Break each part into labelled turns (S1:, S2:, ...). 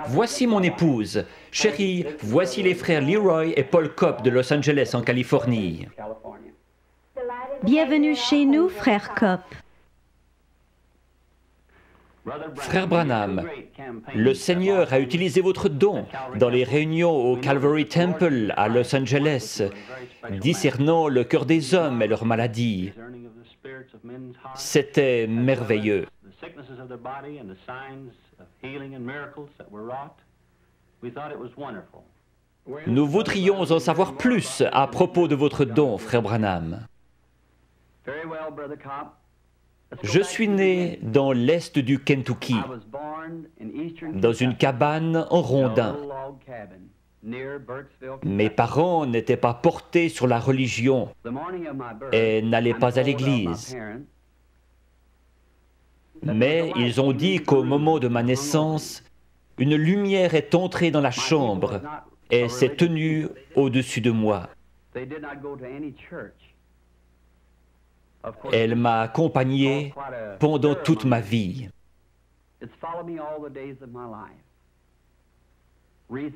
S1: Voici mon épouse. Chérie, voici les frères Leroy et Paul Kopp de Los Angeles, en Californie.
S2: Bienvenue chez nous, frère Kopp.
S1: Frère Branham, le Seigneur a utilisé votre don dans les réunions au Calvary Temple à Los Angeles, discernant le cœur des hommes et leurs maladies. C'était merveilleux. Nous voudrions en savoir plus à propos de votre don, frère Branham. Je suis né dans l'est du Kentucky, dans une cabane en rondin. Mes parents n'étaient pas portés sur la religion et n'allaient pas à l'église. Mais ils ont dit qu'au moment de ma naissance, une lumière est entrée dans la chambre et s'est tenue au-dessus de moi. Elle m'a accompagné pendant toute ma vie.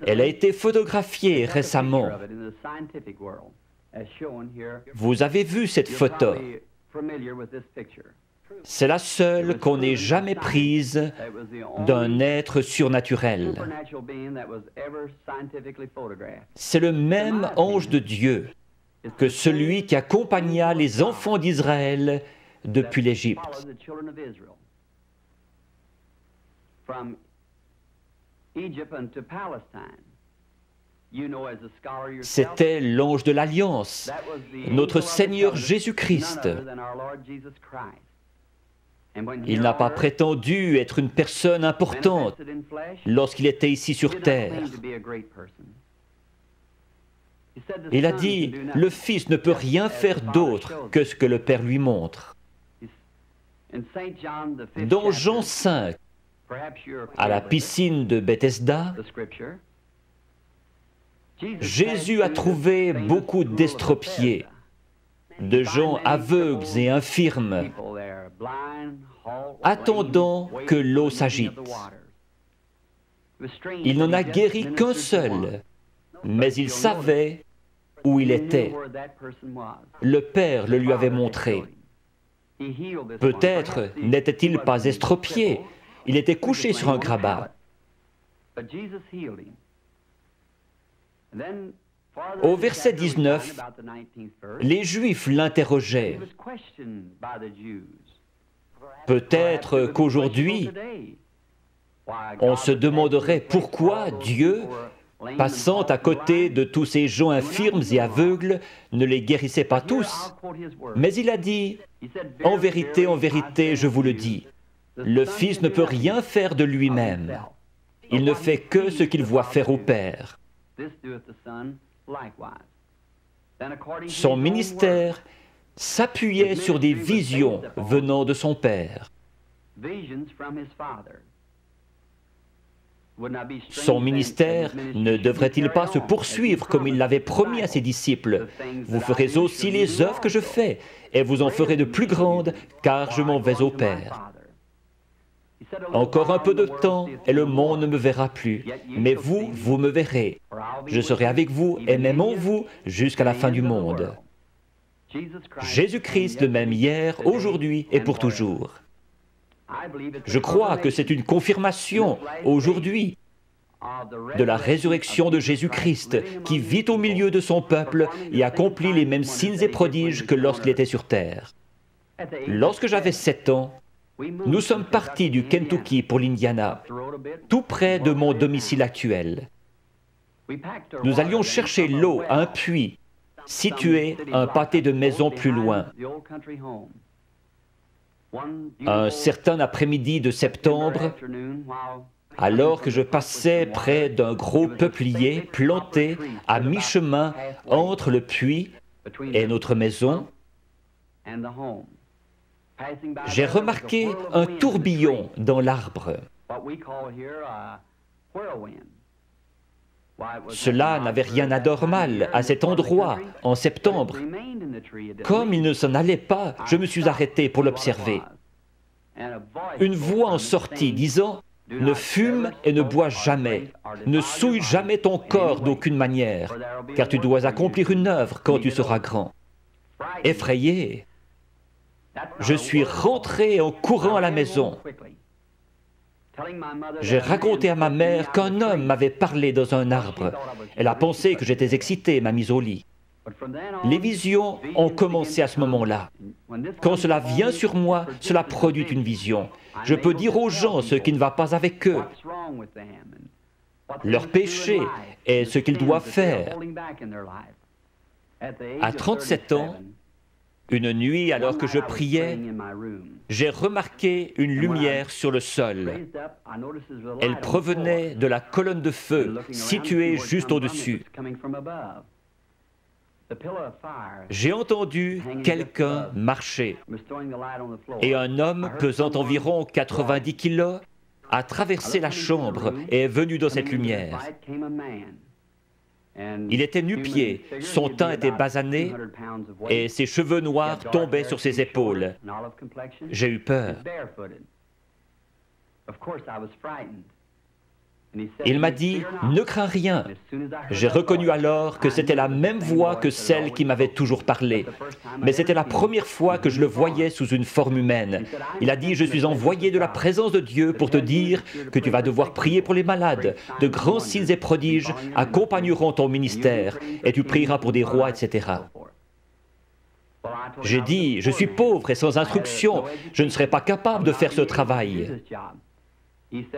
S1: Elle a été photographiée récemment. Vous avez vu cette photo. C'est la seule qu'on ait jamais prise d'un être surnaturel. C'est le même ange de Dieu que celui qui accompagna les enfants d'Israël depuis l'Égypte. C'était l'ange de l'Alliance, notre Seigneur Jésus-Christ. Il n'a pas prétendu être une personne importante lorsqu'il était ici sur terre. Il a dit, le Fils ne peut rien faire d'autre que ce que le Père lui montre. Dans Jean 5, à la piscine de Bethesda, Jésus a trouvé beaucoup d'estropiés, de gens aveugles et infirmes, attendant que l'eau s'agite. Il n'en a guéri qu'un seul, mais il savait où il était. Le Père le lui avait montré. Peut-être n'était-il pas estropié, il était couché sur un grabat. Au verset 19, les Juifs l'interrogeaient. Peut-être qu'aujourd'hui, on se demanderait pourquoi Dieu, passant à côté de tous ces gens infirmes et aveugles, ne les guérissait pas tous. Mais il a dit, en vérité, je vous le dis, le Fils ne peut rien faire de lui-même. Il ne fait que ce qu'il voit faire au Père. Son ministère s'appuyait sur des visions venant de son Père. Son ministère ne devrait-il pas se poursuivre comme il l'avait promis à ses disciples? Vous ferez aussi les œuvres que je fais, et vous en ferez de plus grandes, car je m'en vais au Père. Encore un peu de temps, et le monde ne me verra plus. Mais vous, vous me verrez. Je serai avec vous, et même en vous, jusqu'à la fin du monde. Jésus-Christ, le même hier, aujourd'hui et pour toujours. Je crois que c'est une confirmation, aujourd'hui, de la résurrection de Jésus-Christ, qui vit au milieu de son peuple et accomplit les mêmes signes et prodiges que lorsqu'il était sur terre. Lorsque j'avais 7 ans, nous sommes partis du Kentucky pour l'Indiana, tout près de mon domicile actuel. Nous allions chercher l'eau à un puits, situé un pâté de maisons plus loin. Un certain après-midi de septembre, alors que je passais près d'un gros peuplier planté à mi-chemin entre le puits et notre maison, j'ai remarqué un tourbillon dans l'arbre. Cela n'avait rien d'anormal à cet endroit en septembre. Comme il ne s'en allait pas, je me suis arrêté pour l'observer. Une voix en sortit disant Ne fume et ne bois jamais. Ne souille jamais ton corps d'aucune manière, car tu dois accomplir une œuvre quand tu seras grand. » Effrayé, je suis rentré en courant à la maison. J'ai raconté à ma mère qu'un homme m'avait parlé dans un arbre. Elle a pensé que j'étais excité et m'a mis au lit. Les visions ont commencé à ce moment-là. Quand cela vient sur moi, cela produit une vision. Je peux dire aux gens ce qui ne va pas avec eux, leur péché et ce qu'ils doivent faire. À 37 ans, une nuit, alors que je priais, j'ai remarqué une lumière sur le sol. Elle provenait de la colonne de feu située juste au-dessus. J'ai entendu quelqu'un marcher et un homme pesant environ 90 kilos a traversé la chambre et est venu dans cette lumière. Il était nu-pied, son teint était basané et ses cheveux noirs tombaient sur ses épaules. J'ai eu peur. Il m'a dit « Ne crains rien ». J'ai reconnu alors que c'était la même voix que celle qui m'avait toujours parlé. Mais c'était la première fois que je le voyais sous une forme humaine. Il a dit « Je suis envoyé de la présence de Dieu pour te dire que tu vas devoir prier pour les malades. De grands signes et prodiges accompagneront ton ministère et tu prieras pour des rois, etc. » J'ai dit « Je suis pauvre et sans instruction. Je ne serai pas capable de faire ce travail. »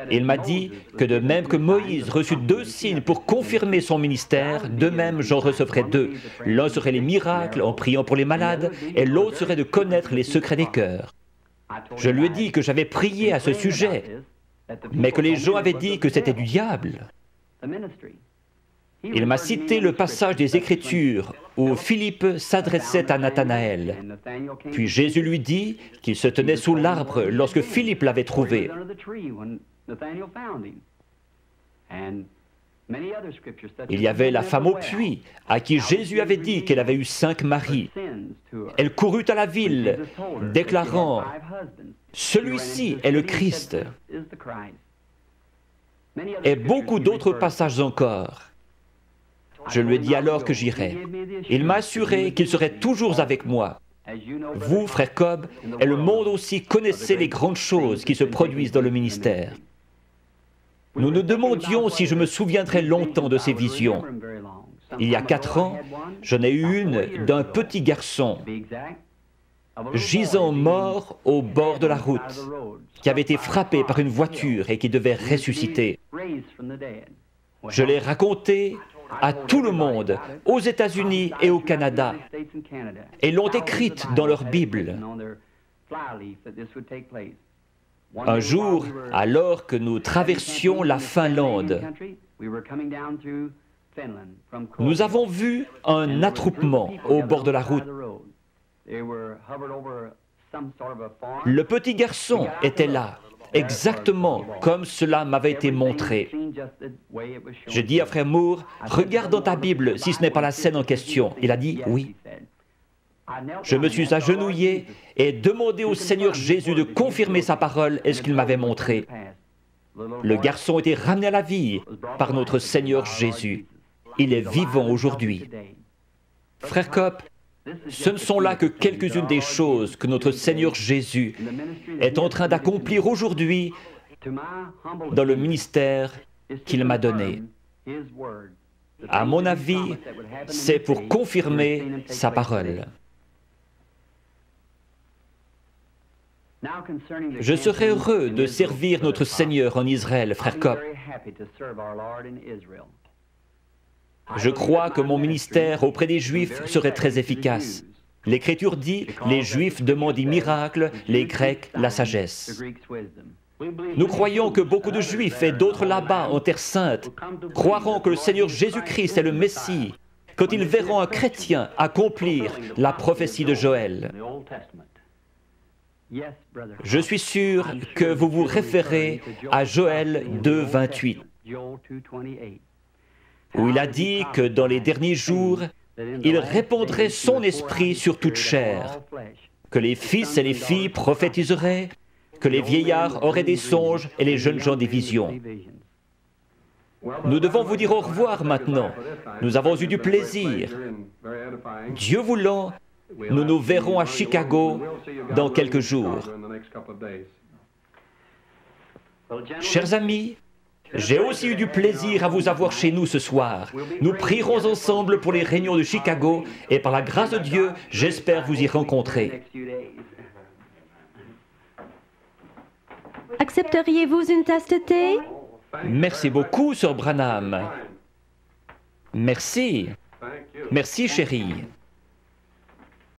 S1: Il m'a dit que de même que Moïse reçut 2 signes pour confirmer son ministère, de même j'en recevrai 2. L'un serait les miracles en priant pour les malades et l'autre serait de connaître les secrets des cœurs. Je lui ai dit que j'avais prié à ce sujet, mais que les gens avaient dit que c'était du diable. Il m'a cité le passage des Écritures où Philippe s'adressait à Nathanaël. Puis Jésus lui dit qu'il se tenait sous l'arbre lorsque Philippe l'avait trouvé. Il y avait la femme au puits, à qui Jésus avait dit qu'elle avait eu 5 maris. Elle courut à la ville, déclarant « Celui-ci est le Christ ». Et beaucoup d'autres passages encore. Je lui ai dit alors que j'irais. Il m'a assuré qu'il serait toujours avec moi. Vous, frère Cobb, et le monde aussi connaissez les grandes choses qui se produisent dans le ministère. Nous nous demandions si je me souviendrais longtemps de ces visions. Il y a 4 ans, j'en ai eu une d'un petit garçon, gisant mort au bord de la route, qui avait été frappé par une voiture et qui devait ressusciter. Je l'ai raconté à tout le monde, aux États-Unis et au Canada, et l'ont écrite dans leur Bible. Un jour, alors que nous traversions la Finlande, nous avons vu un attroupement au bord de la route. Le petit garçon était là, exactement comme cela m'avait été montré. Je dis à frère Moore, regarde dans ta Bible si ce n'est pas la scène en question. Il a dit oui. Je me suis agenouillé et demandé au Seigneur Jésus de confirmer sa parole et ce qu'il m'avait montré. Le garçon était ramené à la vie par notre Seigneur Jésus. Il est vivant aujourd'hui. Frère Cobb, ce ne sont là que quelques-unes des choses que notre Seigneur Jésus est en train d'accomplir aujourd'hui dans le ministère qu'il m'a donné. À mon avis, c'est pour confirmer sa parole. Je serais heureux de servir notre Seigneur en Israël, frère Cobb. Je crois que mon ministère auprès des Juifs serait très efficace. L'Écriture dit, les Juifs demandent des miracles, les Grecs la sagesse. Nous croyons que beaucoup de Juifs et d'autres là-bas en Terre Sainte croiront que le Seigneur Jésus-Christ est le Messie quand ils verront un chrétien accomplir la prophétie de Joël. Je suis sûr que vous vous référez à Joël 2, 28, où il a dit que dans les derniers jours, il répandrait son esprit sur toute chair, que les fils et les filles prophétiseraient, que les vieillards auraient des songes et les jeunes gens des visions. Nous devons vous dire au revoir maintenant. Nous avons eu du plaisir. Dieu voulant, nous nous verrons à Chicago dans quelques jours. Chers amis, j'ai aussi eu du plaisir à vous avoir chez nous ce soir. Nous prierons ensemble pour les réunions de Chicago et par la grâce de Dieu, j'espère vous y rencontrer.
S2: Accepteriez-vous une tasse de thé?
S1: Merci beaucoup, Sir Branham. Merci. Merci, chérie.